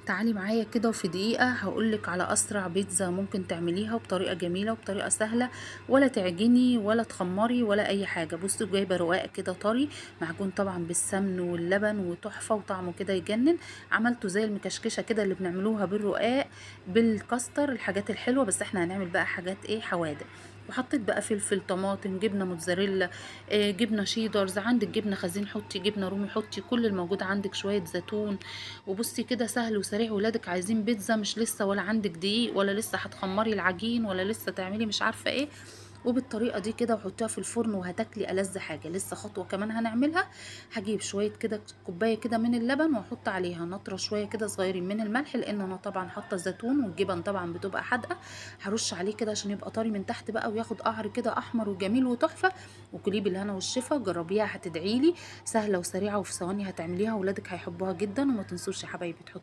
تعالي معايا كده وفي دقيقة هقولك على أسرع بيتزا ممكن تعمليها وبطريقة جميلة وبطريقة سهلة، ولا تعجني ولا تخمري ولا أي حاجة. بصي جايبة رقاق كده طري، معجون طبعا بالسمن واللبن وتحفة وطعمه كده يجنن. عملته زي المكشكشة كده اللي بنعملوها بالرقاق بالكاستر، الحاجات الحلوة، بس احنا هنعمل بقى حاجات ايه، حوادق. وحطيت بقى فلفل، طماطم، جبنه موتزاريلا، جبنه شيدرز، عندك جبنه خزين حطي، جبنه رومي حطي، كل الموجود عندك، شويه زيتون. وبصي كده سهل وسريع. ولادك عايزين بيتزا، مش لسه ولا عندك دقيق ولا لسه هتخمري العجين ولا لسه تعملي مش عارفه ايه. وبالطريقه دي كده وحطيها في الفرن وهتاكلي ألذ حاجه. لسه خطوه كمان هنعملها، هجيب شويه كده كوبايه كده من اللبن واحط عليها نطره شويه كده صغيرين من الملح، لان انا طبعا حاطه زيتون والجبن طبعا بتبقى حادقه. هرش عليه كده عشان يبقى طري من تحت بقى وياخد قعر كده احمر وجميل وتحفه. وكليه بالهنا والشفا، جربيها هتدعيلي. سهله وسريعه وفي ثواني هتعمليها، ولادك هيحبوها جدا. وما تنسوش يا حبايبي تحطوا